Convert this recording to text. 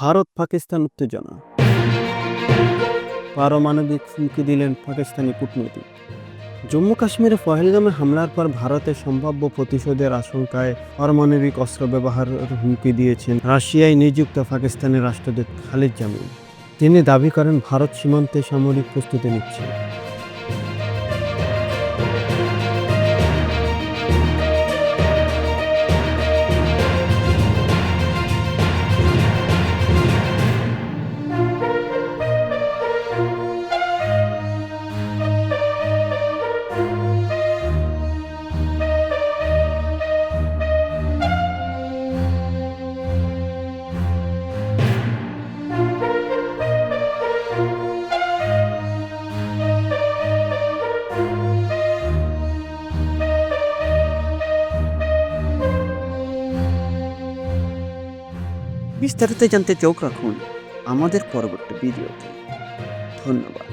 ভারত পাকিস্তান উত্তেজনা, পারমাণবিক হুমকি দিলেন পাকিস্তানি কূটনীতিক। জম্মু কাশ্মীরে পহেলগামে হামলার পর ভারতের সম্ভাব্য প্রতিশোধের আশঙ্কায় পারমাণবিক অস্ত্র ব্যবহারের হুমকি দিয়েছেন রাশিয়ায় নিযুক্ত পাকিস্তানের রাষ্ট্রদূত খালিদ জামিল। তিনি দাবি করেন ভারত সীমান্তে সামরিক প্রস্তুতি নিচ্ছে। বিস্তারিত জানতে চোখ রাখুন আমাদের পরবর্তী ভিডিওতে। ধন্যবাদ।